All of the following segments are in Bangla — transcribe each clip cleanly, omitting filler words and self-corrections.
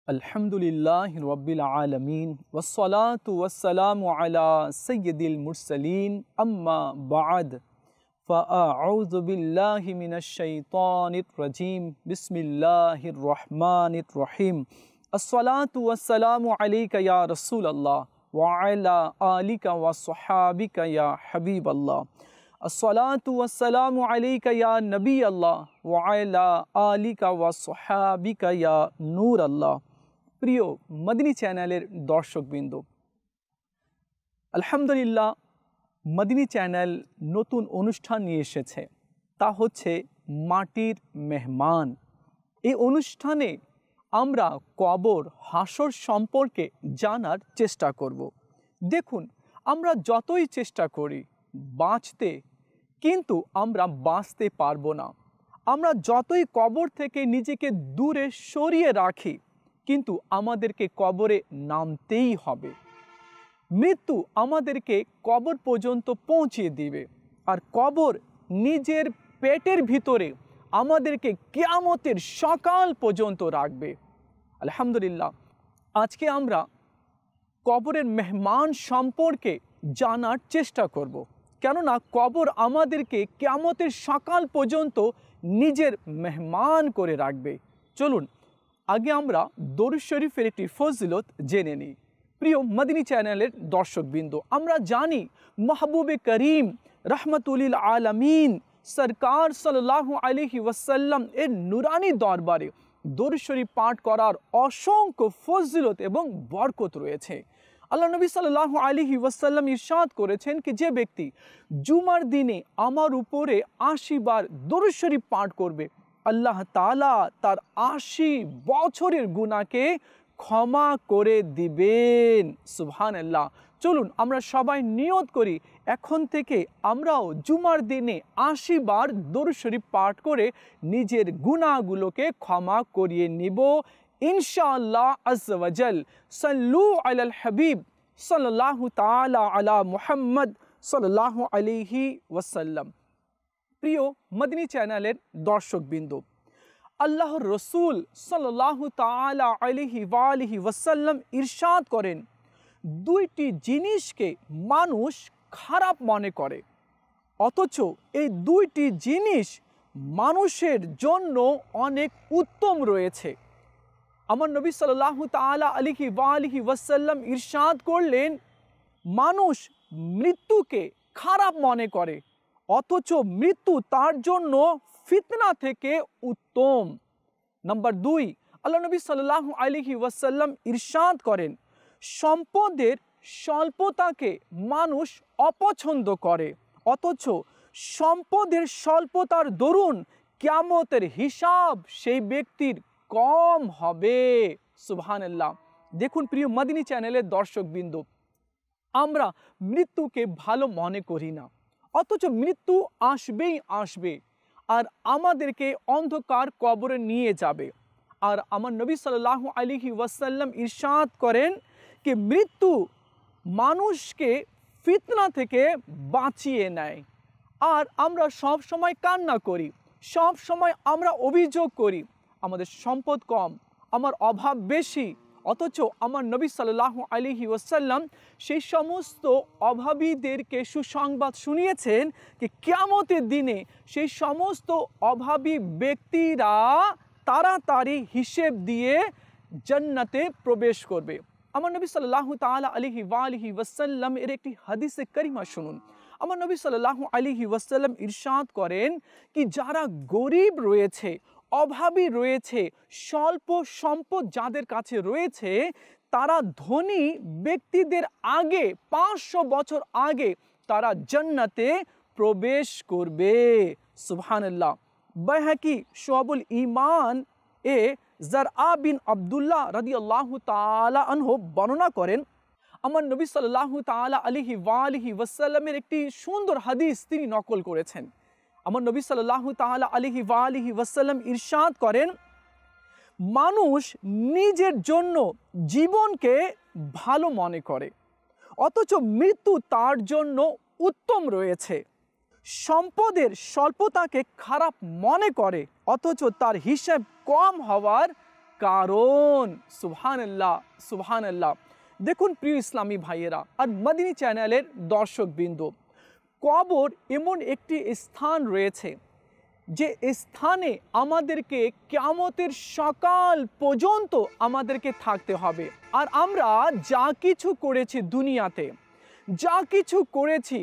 अल्हम्दुलिल्लाहि रब्बिल आलमीन वस्सलातु वस्सलामु अला सय्यिदिल मुरसलीन अम्मा बाद फ़अऊज़ु बिल्लाहि मिनश शैतानिर रजीम बिस्मिल्लाहिर रहमानिर रहीम अस्सलातु वस्सलामु अलैका या रसूलल्लाह व अला आलिका व स्वहाबिका या हबीबल्लाह अस्सलातु वस्सलामु अलैका या नबी अल्लाह व अला आलिका व स्वहाबिका या नूर अल्लाह। প্রিয় মদিনী চ্যানেলের দর্শকবৃন্দ, আলহামদুলিল্লাহ মদিনী চ্যানেল নতুন অনুষ্ঠান নিয়ে এসেছে, তা হচ্ছে মাটির মেহমান। এই অনুষ্ঠানে আমরা কবর হাসর সম্পর্কে জানার চেষ্টা করব। দেখুন, আমরা যতই চেষ্টা করি বাঁচতে, কিন্তু আমরা বাঁচতে পারবো না। আমরা যতই কবর থেকে নিজেকে দূরে সরিয়ে রাখি, কিন্তু আমাদেরকে কবরে নামতেই হবে। মৃত্যু আমাদেরকে কবর পর্যন্ত পৌঁছিয়ে দিবে, আর কবর নিজের পেটের ভিতরে আমাদেরকে কিয়ামতের সকাল পর্যন্ত রাখবে। আলহামদুলিল্লাহ, আজকে আমরা কবরের মেহমান সম্পর্কে জানার চেষ্টা করব, কেননা কবর আমাদেরকে কিয়ামতের সকাল পর্যন্ত নিজের মেহমান করে রাখবে। চলুন আগে আমরা দরুদ শরীফের একটি ফজিলত জেনে নিই। প্রিয় মদিনী চ্যানেলের দর্শকবৃন্দ, আমরা জানি মাহবুবে করিম রহমতুল আলামিন সরকার সাল্লাল্লাহু আলাইহি ওয়াসাল্লাম এর নুরানি দরবারে দরুদ শরীফ পাঠ করার অসংখ্য ফজিলত এবং বরকত রয়েছে। আল্লাহ নবী সাল্লাল্লাহু আলাইহি ওয়াসাল্লাম ইরশাদ করেছেন কি যে ব্যক্তি জুমার দিনে আমার উপরে ৮০ বার দরুদ শরীফ পাঠ করবে, আল্লাহ তাআলা তার ৮০ বছরের গুনাহকে ক্ষমা করে দিবেন। সুবহানাল্লাহ। চলুন আমরা সবাই নিয়ত করি, এখন থেকে আমরাও জুমার দিনে ৮০ বার দরুদ শরীফ পাঠ করে নিজের গুনাহগুলোকে ক্ষমা করিয়ে নিব ইনশাআল্লাহ আযজা ওয়া জাল। সাল্লু আলাল হাবিব সাল্লাল্লাহু তাআলা আলা মুহাম্মদ সাল্লাল্লাহু আলাইহি ওয়াসাল্লাম। প্রিয় মদিনী চ্যানেলের দর্শকবৃন্দ, আল্লাহর রসুল সাল্লাল্লাহু তাআলা আলাইহি ওয়া আলিহি ওয়াসাল্লাম ইরশাদ করেন, দুইটি জিনিসকে মানুষ খারাপ মনে করে, অথচ এই দুইটি জিনিস মানুষের জন্য অনেক উত্তম রয়েছে। আমার নবী সাল্লাল্লাহু তাআলা আলাইহি ওয়া আলিহি ওয়াসাল্লাম ইরশাদ করলেন, মানুষ মৃত্যুকে খারাপ মনে করে, অথচ মৃত্যু তার জন্য ফিতনা থেকে উত্তম। নাম্বার ২, আল্লাহ নবী সাল্লাল্লাহু আলাইহি ওয়াসাল্লাম ইরশাদ করেন, সম্পদের স্বল্পতাকে মানুষ অপছন্দ করে, অথচ সম্পদের স্বল্পতার দরুন কিয়ামতের হিসাব সেই ব্যক্তির কম হবে। সুবহানাল্লাহ। দেখুন প্রিয় মদিনী চ্যানেলের দর্শকবৃন্দ, আমরা মৃত্যুকে ভালো মনে করি না, অথচ মৃত্যু আসবেই আসবে, আর আমাদেরকে অন্ধকার কবরে নিয়ে যাবে। আর আমার নবী সাল্লাল্লাহু আলাইহি ওয়াসাল্লাম ইরশাদ করেন যে মৃত্যু মানুষকে ফিতনা থেকে বাঁচিয়ে নেয়। আর আমরা সব সময় কান্না করি, সব সময় আমরা অভিযোগ করি আমাদের সম্পদ কম, আমার অভাব বেশি, অথচ আমার নবী সাল্লাল্লাহু আলাইহি ওয়াসাল্লাম সেই সমস্ত অভাবীদেরকে সুসংবাদ শুনিয়েছেন যে কিয়ামতের দিনে সেই সমস্ত অভাবী ব্যক্তিরা তাড়াতাড়ি হিসেব দিয়ে জান্নাতে প্রবেশ করবে। আমার নবী সাল্লাল্লাহু তাআলা আলাইহি ওয়া আলিহি ওয়াসাল্লাম এর একটি হাদিসে কারিমা শুনুন। আমার নবী সাল্লাল্লাহু আলাইহি ওয়াসাল্লাম ইরশাদ করেন কি যারা গরিব রয়েছে, অভাবী রয়েছে, স্বল্প সম্পদ যাদের কাছে রয়েছে, তারা ধনী ব্যক্তিদের আগে ৫০০ বছর আগে তারা জান্নাতে প্রবেশ করবে। সুবহানাল্লাহ। বাইহাকি শুআবুল ঈমান এ জারআ বিন আব্দুল্লাহ রাদিয়াল্লাহু তাআলা আনহু বর্ণনা করেন, আমার নবী সাল্লাল্লাহু তাআলা আলাইহি ওয়া আলিহি ওয়াসাল্লামের একটি সুন্দর হাদিস তিনি নকল করেছেন। আমার নবী সাল্লাল্লাহু তাআলা আলাইহি ওয়া আলিহি ওয়াসাল্লাম ইরশাদ করেন, মানুষ নিজের জন্য জীবনকে ভালো মনে করে, অথচ মৃত্যু তার জন্য উত্তম রয়েছে। সম্পদের স্বল্পতাকে খারাপ মনে করে, অথচ তার হিসাব কম হওয়ার কারণ। সুবহানাল্লাহ, সুবহানাল্লাহ। দেখুন প্রিয় ইসলামী ভাইয়েরা আর মদিনী চ্যানেলের দর্শকবৃন্দ, কবর এমন একটি স্থান রয়েছে যে স্থানে আমাদেরকে কিয়ামতের সকাল পর্যন্ত আমাদেরকে থাকতে হবে। আর আমরা যা কিছু করেছি দুনিয়াতে, যা কিছু করেছি,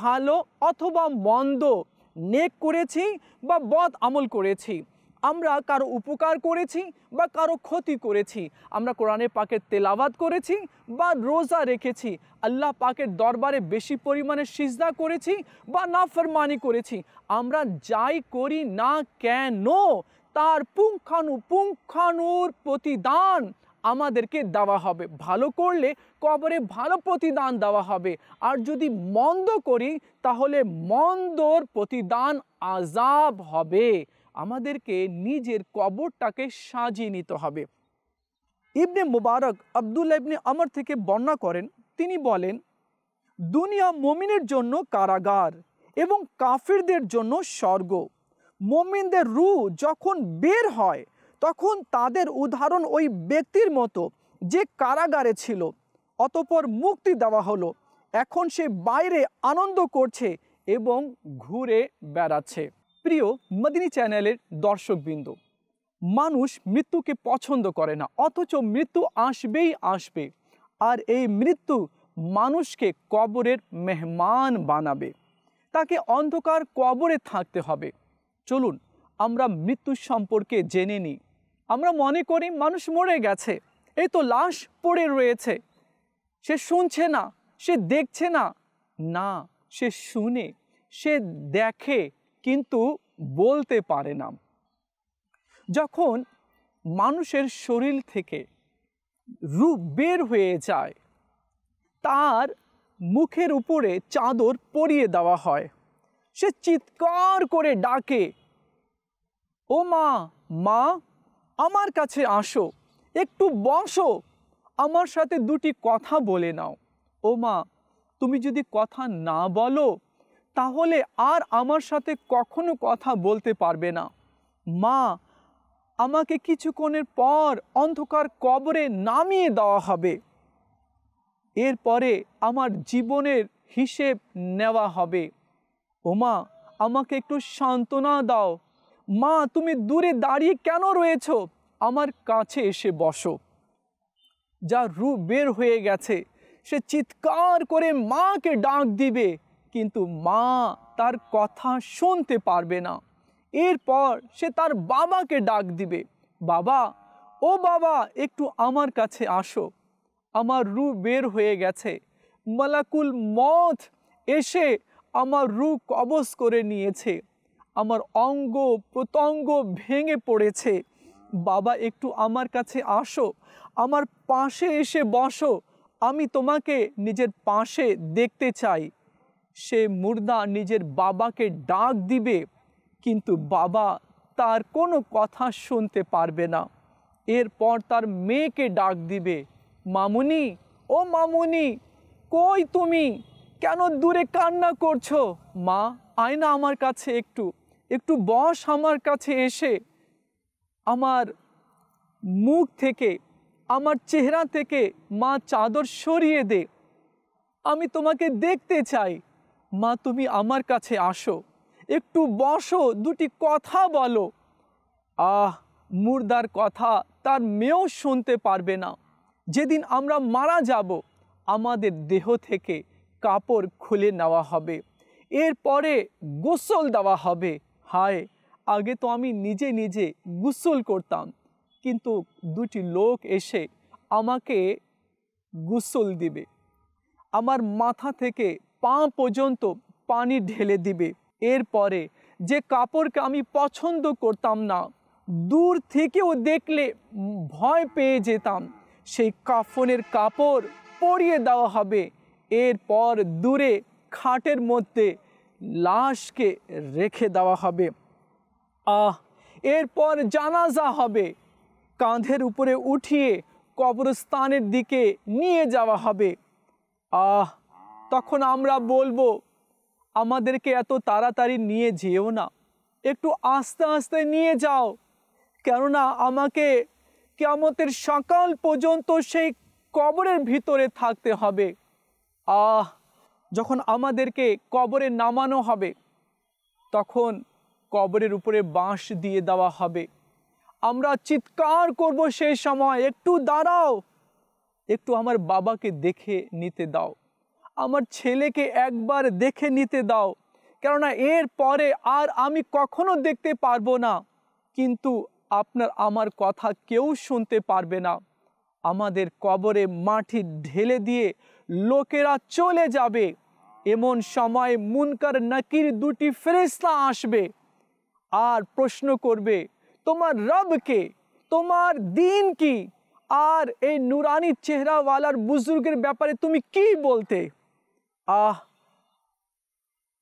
ভালো অথবা মন্দ, নেক করেছি বা বদ আমল করেছি, আমরা কারো উপকার করেছি বা কারো ক্ষতি করেছি, আমরা কোরআনে পাকের তেলাওয়াত করেছি বা রোজা রেখেছি, আল্লাহ পাকের দরবারে বেশি পরিমাণে সিজদা করেছি বা নাফরমানি করেছি, আমরা যাই করি না কেন তার পুঙ্খানুপুঙ্খানুর প্রতিদান আমাদেরকে দেওয়া হবে। ভালো করলে কবরে ভালো প্রতিদান দেওয়া হবে, আর যদি মন্দ করি তাহলে মন্দর প্রতিদান আযাব হবে। আমাদেরকে নিজের কবরটাকে সাজিয়ে নিতে হবে। ইবনে মুবারক আব্দুল্লাহ ইবনে আমর থেকে বর্ণনা করেন, তিনি বলেন, দুনিয়া মুমিনের জন্য কারাগার এবং কাফিরদের জন্য স্বর্গ। মুমিনদের রূহ যখন বের হয় তখন তাদের উদাহরণ ওই ব্যক্তির মতো যে কারাগারে ছিল, অতঃপর মুক্তি দেওয়া হলো, এখন সে বাইরে আনন্দ করছে এবং ঘুরে বেড়াচ্ছে। প্রিয় মদিনী চ্যানেলের দর্শকবৃন্দ, মানুষ মৃত্যুকে পছন্দ করে না, অথচ মৃত্যু আসবেই আসবে। আর এই মৃত্যু মানুষকে কবরের মেহমান বানাবে, তাকে অন্ধকার কবরে থাকতে হবে। চলুন আমরা মৃত্যু সম্পর্কে জেনে নিই। আমরা মনে করি মানুষ মরে গেছে, এই তো লাশ পড়ে রয়েছে, সে শুনছে না, সে দেখছে না। না, সে শুনে, সে দেখে, কিন্তু বলতে পারে না। যখন মানুষের শরীর থেকে রূহ বের হয়ে যায়, তার মুখের উপরে চাদর পরিয়ে দেওয়া হয়, সে চিৎকার করে ডাকে, ও মা, মা আমার কাছে আসো, একটু বসো, আমার সাথে দুটি কথা বলে নাও। ও মা, তুমি যদি কথা না বলো তাহলে আর আমার সাথে কখনো কথা বলতে পারবে না। মা, আমাকে কিছুক্ষণের পর অন্ধকার কবরে নামিয়ে দেওয়া হবে, এরপরে আমার জীবনের হিসেব নেওয়া হবে। ও মা, আমাকে একটু সান্ত্বনা দাও। মা, তুমি দূরে দাঁড়িয়ে কেন রয়েছো? আমার কাছে এসে বসো। যা রূহ বের হয়ে গেছে সে চিৎকার করে মাকে ডাক দিবে, কিন্তু মা তার কথা শুনতে পারবে না। এরপর সে তার বাবাকে ডাক দিবে, বাবা, ও বাবা, একটু আমার কাছে আসো, আমার রূহ বের হয়ে গেছে, মালাকুল মউত এসে আমার রূহ কবজ করে নিয়েছে, আমার অঙ্গ প্রত্যঙ্গ ভেঙে পড়েছে। বাবা, একটু আমার কাছে আসো, আমার পাশে এসে বসো, আমি তোমাকে নিজের পাশে দেখতে চাই। সে মুর্দা নিজের বাবাকে ডাক দিবে, কিন্তু বাবা তার কোনো কথা শুনতে পারবে না। এরপর তার মেয়েকে ডাক দিবে, মামুনি, ও মামুনি, কই তুমি? কেন দূরে কান্না করছো? মা, আয় না আমার কাছে, একটু একটু বস আমার কাছে এসে। আমার মুখ থেকে, আমার চেহারা থেকে মা চাদর সরিয়ে দে, আমি তোমাকে দেখতে চাই। মা, তুমি আমার কাছে আসো, একটু বসো, দুটি কথা বলো। মুর্দার কথা তার মেয়েও শুনতে পারবে না। যেদিন আমরা মারা যাব, আমাদের দেহ থেকে কাপড় খুলে নেওয়া হবে, এরপরে গোসল দেওয়া হবে। হায়, আগে তো আমি নিজে নিজে গোসল করতাম, কিন্তু দুটি লোক এসে আমাকে গোসল দিবে, আমার মাথা থেকে পা পর্যন্ত পানি ঢেলে দিবে। এরপরে যে কাপড়কে আমি পছন্দ করতাম না, দূর থেকেও দেখলে ভয় পেয়ে যেতাম, সেই কাফনের কাপড় পরিয়ে দেওয়া হবে। এরপর দূরে খাটের মধ্যে লাশকে রেখে দেওয়া হবে। এরপর জানাজা হবে, কাঁধের উপরে উঠিয়ে কবরস্থানের দিকে নিয়ে যাওয়া হবে। তখন আমরা বলবো, আমাদেরকে এত তাড়াতাড়ি নিয়ে যেও না, একটু আস্তে আস্তে নিয়ে যাও, কেননা আমাকে কিয়ামতের সকাল পর্যন্ত সেই কবরের ভিতরে থাকতে হবে। যখন আমাদেরকে কবরে নামানো হবে তখন কবরের উপরে বাঁশ দিয়ে দেওয়া হবে। আমরা চিৎকার করব সেই সময়, একটু দাঁড়াও, একটু আমার বাবাকে দেখে নিতে দাও, আমার ছেলেকে একবার দেখে নিতে দাও, কেননা এর পরে আর আমি কখনো দেখতে পারবো না। কিন্তু আপনার আমার কথা কেউ শুনতে পারবে না। আমাদের কবরে মাটি ঢেলে দিয়ে লোকেরা চলে যাবে। এমন সময় মুনকার নাকির দুটি ফেরেশতা আসবে আর প্রশ্ন করবে, তোমার রব কে, তোমার দিন কি, আর এই নুরানি চেহারাওয়ালার বুজুর্গের ব্যাপারে তুমি কি বলতে।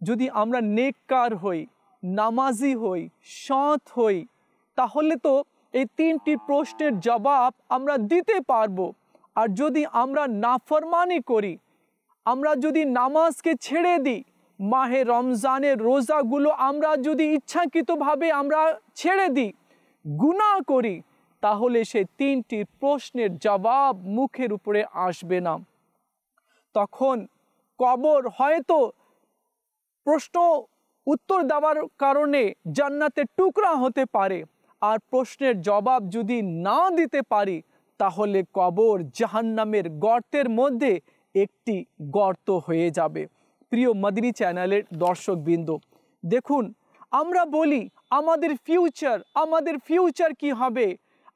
যদি আমরা নেককার হই, নামাজি হই, সৎ হই, তাহলে তো এই তিনটি প্রশ্নের জবাব আমরা দিতে পারবো। আর যদি আমরা নাফরমানি করি, আমরা যদি নামাজকে ছেড়ে দিই, মাহে রমজানের রোজাগুলো আমরা যদি ইচ্ছাকৃতভাবে আমরা ছেড়ে দিই, গুনাহ করি, তাহলে সে তিনটি প্রশ্নের জবাব মুখের উপরে আসবে না। তখন কবর হয়তো প্রশ্ন উত্তর দেওয়ার কারণে জান্নাতের টুকরা হতে পারে, আর প্রশ্নের জবাব যদি না দিতে পারি তাহলে কবর জাহান্নামের গর্তের মধ্যে একটি গর্ত হয়ে যাবে। প্রিয় মদিনী চ্যানেলের দর্শকবৃন্দ, দেখুন, আমরা বলি আমাদের ফিউচার কি হবে,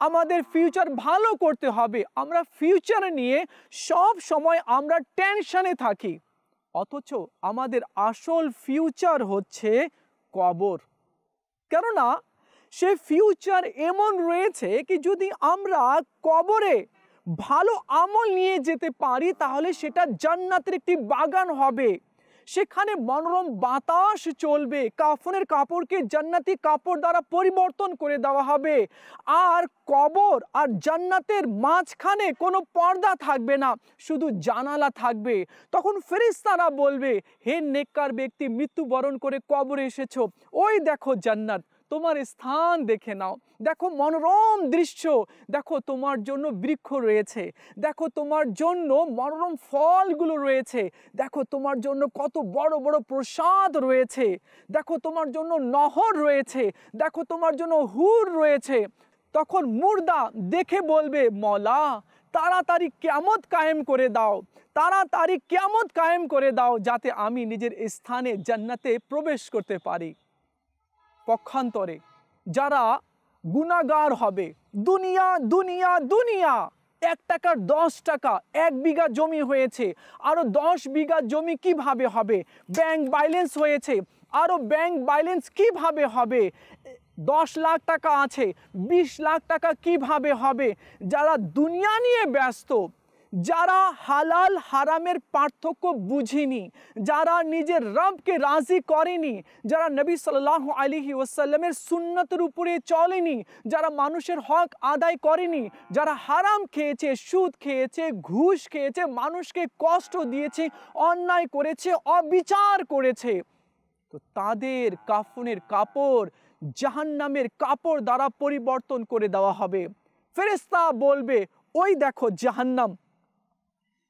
আমাদের ফিউচার ভালো করতে হবে। আমরা ফিউচার নিয়ে সব সময় আমরা টেনশনে থাকি, অথচ আমাদের আসল ফিউচার হচ্ছে কবর। কেননা সে ফিউচার এমন রয়েছে কি যদি আমরা কবরে ভালো আমল নিয়ে যেতে পারি তাহলে সেটা জান্নাতের একটি বাগান হবে। সেখানে মনোরম বাতাস চলবে, কাফনের কাপড়কে জান্নাতি কাপড় দ্বারা পরিবর্তন করে দেওয়া হবে, আর কবর আর জান্নাতের মাঝখানে কোনো পর্দা থাকবে না, শুধু জানালা থাকবে। তখন ফেরেশতারা বলবে, হে নেককার ব্যক্তি, মৃত্যুবরণ করে কবরে এসেছো, ওই দেখো জান্নাত, তোমার স্থান দেখে নাও, দেখো মনোরম দৃশ্য, দেখো তোমার জন্য বৃক্ষ রয়েছে, দেখো তোমার জন্য মনোরম ফলগুলো রয়েছে, দেখো তোমার জন্য কত বড় বড় প্রসাদ রয়েছে, দেখো তোমার জন্য নহর রয়েছে, দেখো তোমার জন্য হুর রয়েছে। তখন মুর্দা দেখে বলবে, মওলা তাড়াতাড়ি কিয়ামত কায়েম করে দাও, তাড়াতাড়ি কিয়ামত কায়েম করে দাও, যাতে আমি নিজের স্থানে জান্নাতে প্রবেশ করতে পারি। পক্ষান্তরে যারা গুনাহগার হবে, দুনিয়া দুনিয়া দুনিয়া, 1 টাকার 10 টাকা, 1 বিঘা জমি হয়েছে, আরো 10 বিঘা জমি কিভাবে হবে, ব্যাংক ব্যালেন্স হয়েছে, আরো ব্যাংক ব্যালেন্স কিভাবে হবে, 10 লাখ টাকা আছে, 20 লাখ টাকা কিভাবে হবে। যারা দুনিয়া নিয়ে ব্যস্ত, যারা হালাল হারামের পার্থক্য বুঝিনি, যারা নিজের রবকে রাজি করেনি, যারা নবী সাল্লাল্লাহু আলাইহি ওয়াসাল্লামের সুন্নতের উপরে চলেনি, যারা মানুষের হক আদায় করেনি, যারা হারাম খেয়েছে, সুদ খেয়েছে, ঘুষ খেয়েছে, মানুষকে কষ্ট দিয়েছে, অন্যায় করেছে, অবিচার করেছে, তো তাদের কাফনের কাপড় জাহান্নামের কাপড় দ্বারা পরিবর্তন করে দেওয়া হবে। ফেরেশতা বলবে, ওই দেখো জাহান্নাম,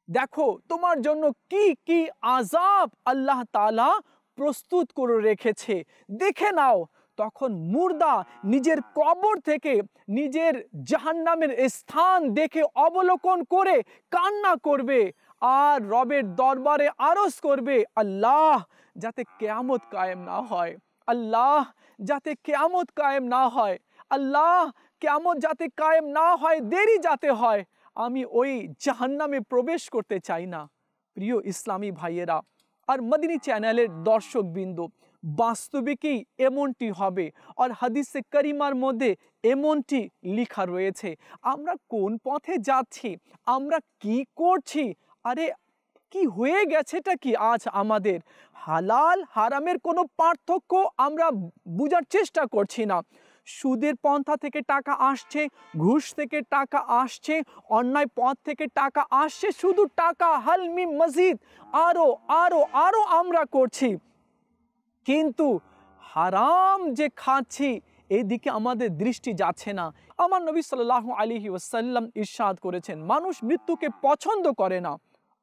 দেখো তোমার জন্য কি কি আযাব আল্লাহ তাআলা প্রস্তুত করে রেখেছে, দেখে নাও। তখন মুর্দা নিজের কবর থেকে নিজের জাহান্নামের স্থান দেখে অবলোকন করে কান্না করবে আর রবের দরবারে আরজ করবে, আল্লাহ যাতে কিয়ামত কায়েম না হয়, আল্লাহ যাতে কিয়ামত কায়েম না হয়, আল্লাহ কিয়ামত যাতে কায়েম না হয়, দেরি যাতে হয়, আমি ওই জাহান্নামে প্রবেশ করতে চাই না। প্রিয় ইসলামী ভাইয়েরা আর মদিনী চ্যানেলের দর্শকবৃন্দ, বাস্তবিকই এমনটি হবে, আর হাদিসে কারিমার মধ্যে এমনটি লেখা রয়েছে। আমরা কোন পথে যাচ্ছি, আমরা কি করছি, আরে কি হয়ে গেছেটা কি আজ আমাদের, হালাল হারামের কোনো পার্থক্য আমরা বোঝার চেষ্টা করছি না। সুদের পন্থা থেকে টাকা আসছে, ঘুষ থেকে টাকা আসছে, অন্যায় পথ থেকে টাকা আসছে, শুধু টাকা, হালমি মসজিদ, আরো আরো আরো আমরা করছি। কিন্তু হারাম যে খাচ্ছি এই দিকে আমাদের দৃষ্টি যাচ্ছে না। আমার নবী সাল্লাল্লাহু আলাইহি ওয়াসাল্লাম ইরশাদ করেছেন, মানুষ মৃত্যুকে পছন্দ করে না,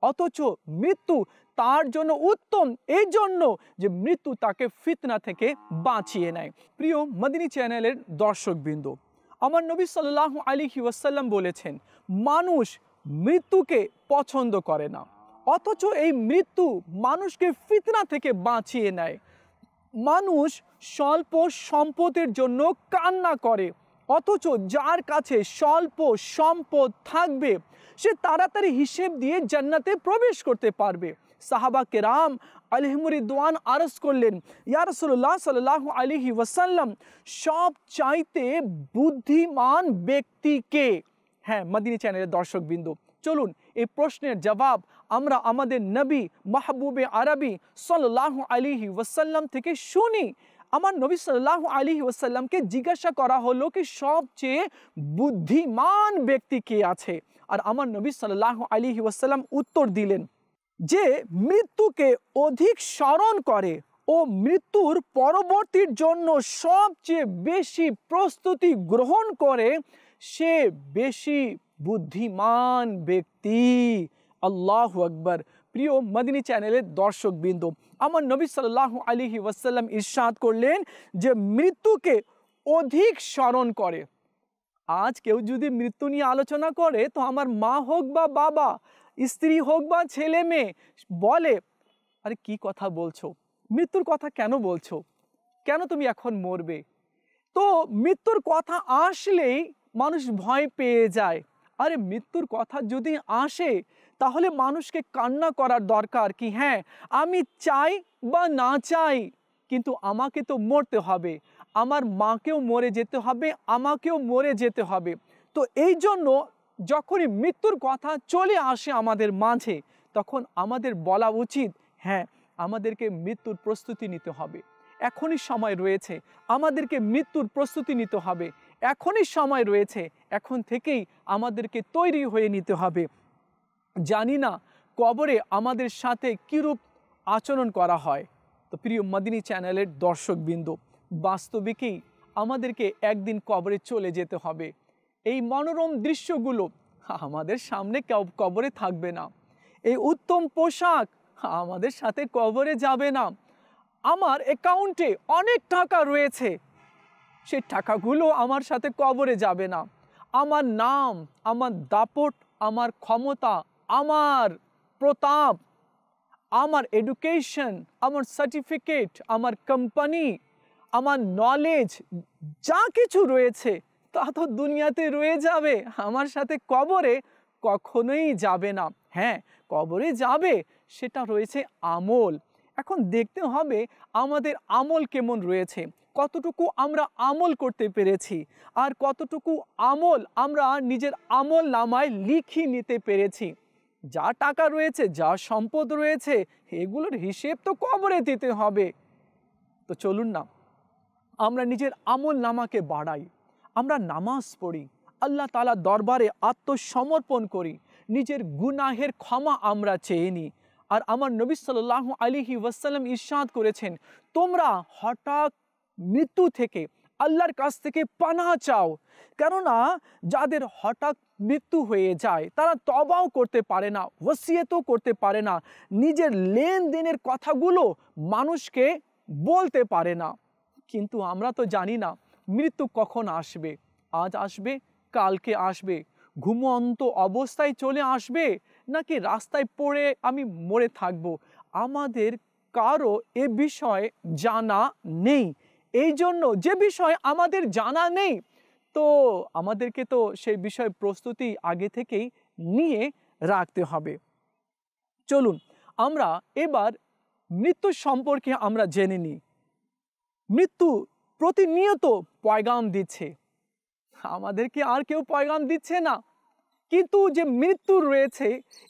অথচ মৃত্যু তার জন্য উত্তম, এই জন্য যে মৃত্যু তাকে ফিতনা থেকে বাঁচিয়ে নেয়। প্রিয় মদিনী চ্যানেলের দর্শকবৃন্দ, আমার নবী সাল্লাল্লাহু আলাইহি ওয়াসাল্লাম বলেছেন, মানুষ মৃত্যুকে পছন্দ করে না, অথচ এই মৃত্যু মানুষকে ফিতনা থেকে বাঁচিয়ে নেয়। মানুষ স্বল্প সম্পদের জন্য কান্না করে, অথচ যার কাছে স্বল্প সম্পদ থাকবে সে তাড়াতাড়ি হিসেব দিয়ে জান্নাতে প্রবেশ করতে পারবে। সাহাবা কেরাম আলাইহিম রিদওয়ান আরজ করলেন, ইয়া রাসূলুল্লাহ সাল্লাল্লাহু আলাইহি ওয়াসাল্লাম, সব চাইতে বুদ্ধিমান ব্যক্তি কে? হ্যাঁ মদিনী চ্যানেলের দর্শকবৃন্দ, চলুন এই প্রশ্নের জবাব আমরা আমাদের নবী মাহবুবে আরবি সাল্লাল্লাহু আলাইহি ওয়াসাল্লাম থেকে শুনি। আমার নবী সাল্লাল্লাহু আলাইহি ওয়াসাল্লামকে জিজ্ঞাসা করা হলো কি সবচেয়ে বুদ্ধিমান ব্যক্তি কে আছে, আর আমার নবী সাল্লাল্লাহু আলাইহি ওয়াসাল্লাম উত্তর দিলেন যে মৃত্যুকে অধিক স্মরণ করে ও মৃত্যুর পরবর্তীর জন্য সবচেয়ে বেশি প্রস্তুতি গ্রহণ করে, সে বেশি বুদ্ধিমান ব্যক্তি। আল্লাহু আকবার। প্রিয় মদিনী চ্যানেলের দর্শকবৃন্দ, আমার নবী সাল্লাল্লাহু আলাইহি ওয়াসাল্লাম ইরশাদ করলেন যে মৃত্যুকে অধিক স্মরণ করে। আজ কেউ যদি মৃত্যু নিয়ে আলোচনা করে, তো আমার মা হোক বা বাবা, স্ত্রী হোক বা ছেলে মেয়ে, বলে আরে কি কথা বলছো, মৃত্যুর কথা কেন বলছো, কেন তুমি এখন মরবে? তো মৃত্যুর কথা আসলেই মানুষ ভয় পেয়ে যায়। আরে মৃত্যুর কথা যদি আসে তাহলে মানুষকে কান্না করার দরকার কি? হ্যাঁ, আমি চাই বা না চাই, কিন্তু আমাকে তো মরতে হবে, আমার মাকেও মরে যেতে হবে, আমাকেও মরে যেতে হবে। তো এই জন্য যখনই মৃত্যুর কথা চলে আসে আমাদের মাঝে, তখন আমাদের বলা উচিত, হ্যাঁ আমাদেরকে মৃত্যুর প্রস্তুতি নিতে হবে, এখনই সময় রয়েছে, আমাদেরকে মৃত্যুর প্রস্তুতি নিতে হবে, এখনই সময় রয়েছে, এখন থেকেই আমাদেরকে তৈরি হয়ে নিতে হবে। জানি না কবরে আমাদের সাথে কীরূপ আচরণ করা হয়। তো প্রিয় মদিনী চ্যানেলের দর্শকবৃন্দ, বাস্তবিকই আমাদেরকে একদিন কবরে চলে যেতে হবে। এই মনোরম দৃশ্যগুলো আমাদের সামনে কবরে থাকবে না, এই উত্তম পোশাক আমাদের সাথে কবরে যাবে না, আমার অ্যাকাউন্টে অনেক টাকা রয়েছে, সেই টাকাগুলো আমার সাথে কবরে যাবে না, আমার নাম, আমার দাপট, আমার ক্ষমতা, আমার প্রতাপ, আমার এডুকেশন, আমার সার্টিফিকেট, আমার কোম্পানি, আমার নলেজ, যা কিছু রয়েছে তা তো দুনিয়াতে রয়ে যাবে, আমার সাথে কবরে কখনোই যাবে না। হ্যাঁ কবরে যাবে, সেটা রয়েছে আমল। এখন দেখতে হবে আমাদের আমল কেমন রয়েছে, কতটুকু আমরা আমল করতে পেরেছি, আর কতটুকু আমল আমরা নিজের আমল নামায় লিখে নিতে পেরেছি। যা টাকা রয়েছে, যা সম্পদ রয়েছে, এগুলোর হিসেব তো কবরে দিতে হবে। তো চলুন না আমরা নিজের আমল নামাকে বাড়াই, আমরা নামাজ পড়ি, আল্লাহ তাআলার দরবারে আত্মসমর্পণ করি, নিজের গুনাহের ক্ষমা আমরা চেয়ে নিই। আর আমার নবী সাল্লাল্লাহু আলাইহি ওয়াসাল্লাম ইরশাদ করেছেন, তোমরা হঠাৎ মৃত্যু থেকে আল্লাহর কাছ থেকে পানাহ চাও, কেননা যাদের হঠাৎ মৃত্যু হয়ে যায় তারা তওবাও করতে পারে না, ওসিয়তও করতে পারে না, নিজের লেনদেনের কথাগুলো মানুষকে বলতে পারে না। কিন্তু আমরা তো জানি না মৃত্যু কখন আসবে, আজ আসবে, কালকে আসবে, ঘুমন্ত অবস্থায় চলে আসবে, নাকি রাস্তায় পড়ে আমি মরে থাকব, আমাদের কারো এ বিষয়ে জানা নেই। এই জন্য যে বিষয় আমাদের জানা নেই, তো আমাদেরকে তো সেই বিষয়ে প্রস্তুতি আগে থেকেই নিয়ে রাখতে হবে। চলুন আমরা এবার মৃত্যু সম্পর্কে আমরা জেনে নিই। মৃত্যু প্রতিনিয়ত পয়গাম দিচ্ছে, আমাদেরকে আর কেউ পয়গাম দিচ্ছে না, কিন্তু যে মৃত্যু রয়েছে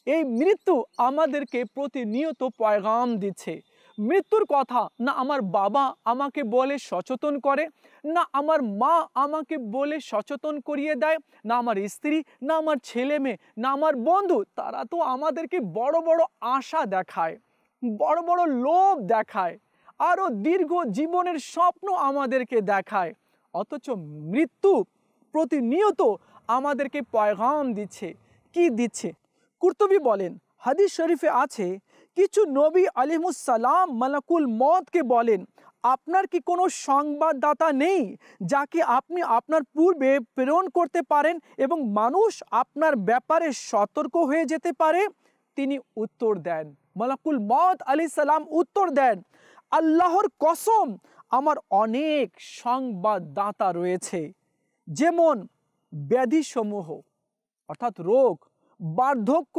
এই মৃত্যু আমাদেরকে প্রতিনিয়ত পয়গাম দিচ্ছে। মৃত্যুর কথা না আমার বাবা আমাকে বলে সচেতন করে, না আমার মা আমাকে বলে সচেতন করিয়ে দেয়, না আমার স্ত্রী, না আমার ছেলে মেয়ে, না আমার বন্ধু, তারা তো আমাদেরকে বড় বড় আশা দেখায়, বড় বড় লোভ দেখায়, আরও দীর্ঘ জীবনের স্বপ্ন আমাদেরকে দেখায়, অথচ মৃত্যু প্রতিনিয়ত আমাদেরকে পয়গাম দিচ্ছে। কি দিচ্ছে? কুরতুবী বলেন, হাদিস শরীফে আছে, কিছু নবী আলাইহিসসালাম মালাকুল মওতকে বলেন, আপনার কি কোনো সংবাদদাতা নেই যাকে আপনি আপনার পূর্বে প্রেরণ করতে পারেন এবং মানুষ আপনার ব্যাপারে সতর্ক হয়ে যেতে পারে? তিনি উত্তর দেন, মালাকুল মওত আলাইহিস সালাম উত্তর দেন, আল্লাহর কসম, আমার অনেক সংবাদদাতা রয়েছে, যেমন ব্যাধিসমূহ অর্থাৎ রোগ, বার্ধক্য,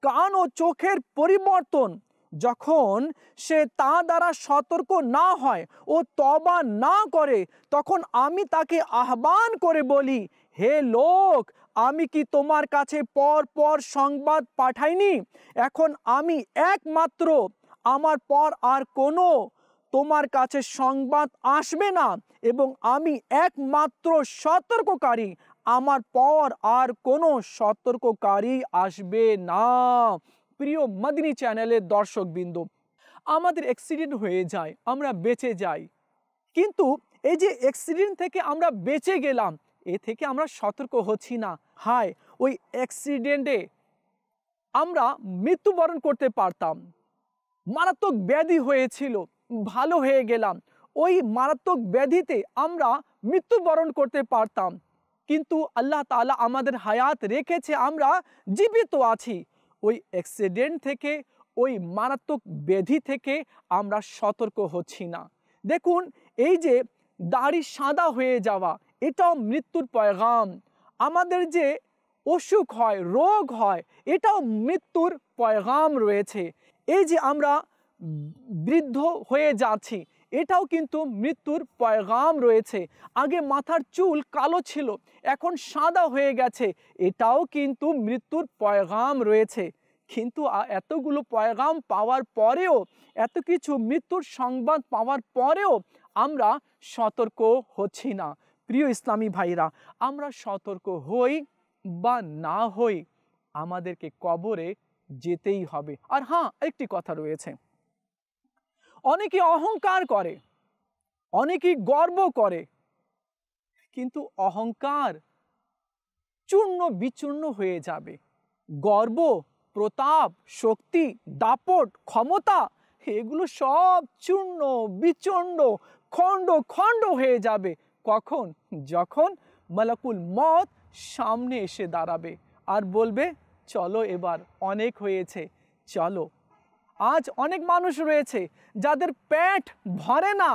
কান ও চোখের পরিবর্তন, যখন সে তা দ্বারা সতর্ক না হয় ও তওবা না করে, তখন আমি তাকে আহ্বান করে বলি, হে লোক, আমি কি তোমার কাছে পর পর সংবাদ পাঠাইনি? এখন আমি একমাত্র, আমার পর আর কোনো তোমার কাছে সংবাদ আসবে না, এবং আমি একমাত্র সতর্ককারী, আমার পর আর কোনো সতর্ককারী আসবে না। প্রিয় মদিনী চ্যানেলের দর্শকবৃন্দ, আমাদের অ্যাক্সিডেন্ট হয়ে যায়, আমরা বেঁচে যাই, কিন্তু এই যে অ্যাক্সিডেন্ট থেকে আমরা বেঁচে গেলাম, এ থেকে আমরা সতর্ক হচ্ছি না। হায়, ওই অ্যাক্সিডেন্টে আমরা মৃত্যুবরণ করতে পারতাম, মারাত্মক ব্যাধি হয়েছিল, ভালো হয়ে গেলাম, ওই মারাত্মক ব্যাধিতে আমরা মৃত্যুবরণ করতে পারতাম, কিন্তু আল্লাহ তাআলা আমাদের হায়াত রেখেছে, আমরা জীবিত আছি। ওই অ্যাক্সিডেন্ট থেকে, ওই মারাত্মক ব্যাধি থেকে আমরা সতর্ক হচ্ছি না। দেখুন, এই যে দাড়ি সাদা হয়ে যাওয়া, এটাও মৃত্যুর পয়গাম। আমাদের যে অসুখ হয়, রোগ হয়, এটাও মৃত্যুর পয়গাম রয়েছে। এই যে আমরা বৃদ্ধ হয়ে যাচ্ছি, এটাও কিন্তু মৃত্যুর পয়গাম রয়েছে। আগে মাথার চুল কালো ছিল, এখন সাদা হয়ে গেছে, এটাও কিন্তু মৃত্যুর পয়গাম রয়েছে। কিন্তু এতগুলো পয়গাম পাওয়ার পরেও, এত কিছু মৃত্যুর সংবাদ পাওয়ার পরেও আমরা সতর্ক হচ্ছি না। প্রিয় ইসলামী ভাইরা, আমরা সতর্ক হই বা না হই, আমাদেরকে কবরে যেতেই হবে। আর হ্যাঁ, একটি কথা রয়েছে, অনেকে অহংকার করে, অনেকেই গর্ব করে, কিন্তু অহংকার চূর্ণ বিচূর্ণ হয়ে যাবে। গর্ব, প্রতাপ, শক্তি, দাপট, ক্ষমতা, এগুলো সব চূর্ণ বিচূর্ণ, খণ্ড খণ্ড হয়ে যাবে। কখন? যখন মালাকুল মওত সামনে এসে দাঁড়াবে আর বলবে, চলো এবার অনেক হয়েছে, চলো। আজ অনেক মানুষ রয়েছে যাদের পেট ভরে না,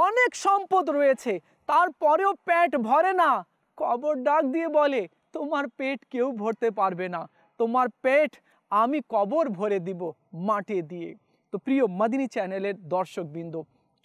অনেক সম্পদ রয়েছে, তারপরেও পেট ভরে না। কবর ডাক দিয়ে বলে, তোমার পেট কেউ ভরতে পারবে না, তোমার পেট আমি কবর ভরে দিব মাটি দিয়ে। তো প্রিয় মদিনী চ্যানেলের দর্শকবৃন্দ,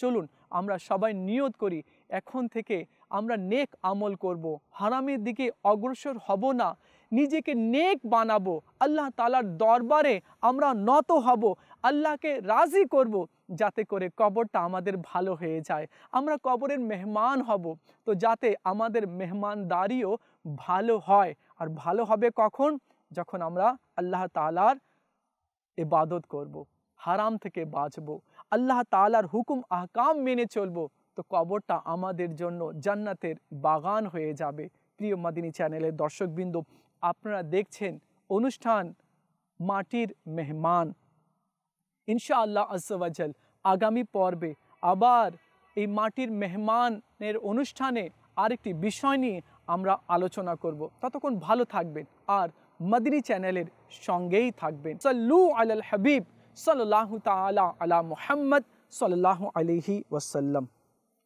চলুন আমরা সবাই নিয়ত করি, এখন থেকে আমরা নেক আমল করব, হারামের দিকে অগ্রসর হব না, নিজেকে নেক বানাবো, আল্লাহ তাআলার দরবারে আমরা নত হব, আল্লাহকে রাজি করব, যাতে করে কবরটা আমাদের ভালো হয়ে যায়, আমরা কবরের মেহমান হব। তো যাতে আমাদের মেহমানদারিও ভালো হয়। আর ভালো হবে কখন? যখন আমরা আল্লাহ তাআলার ইবাদত করব, হারাম থেকে বাঁচব, আল্লাহ তাআলার হুকুম আহকাম মেনে চলব, তো কবরটা আমাদের জন্য জান্নাতের বাগান হয়ে যাবে। প্রিয় মদিনী চ্যানেলের দর্শকবৃন্দ, আপনারা দেখছেন অনুষ্ঠান মাটির মেহমান। ইনশাআল্লাহ আজ্জা ওয়া জাল আগামী পর্বে আবার এই মাটির মেহমানের অনুষ্ঠানে আরেকটি বিষয় নিয়ে আমরা আলোচনা করব। ততক্ষণ ভালো থাকবেন আর মদিনী চ্যানেলের সঙ্গেই থাকবেন। সাল্লু আলাল হাবিব সাল্লাল্লাহু তাআলা আলা মুহাম্মদ সাল্লাল্লাহু আলাইহি ওয়াসাল্লাম।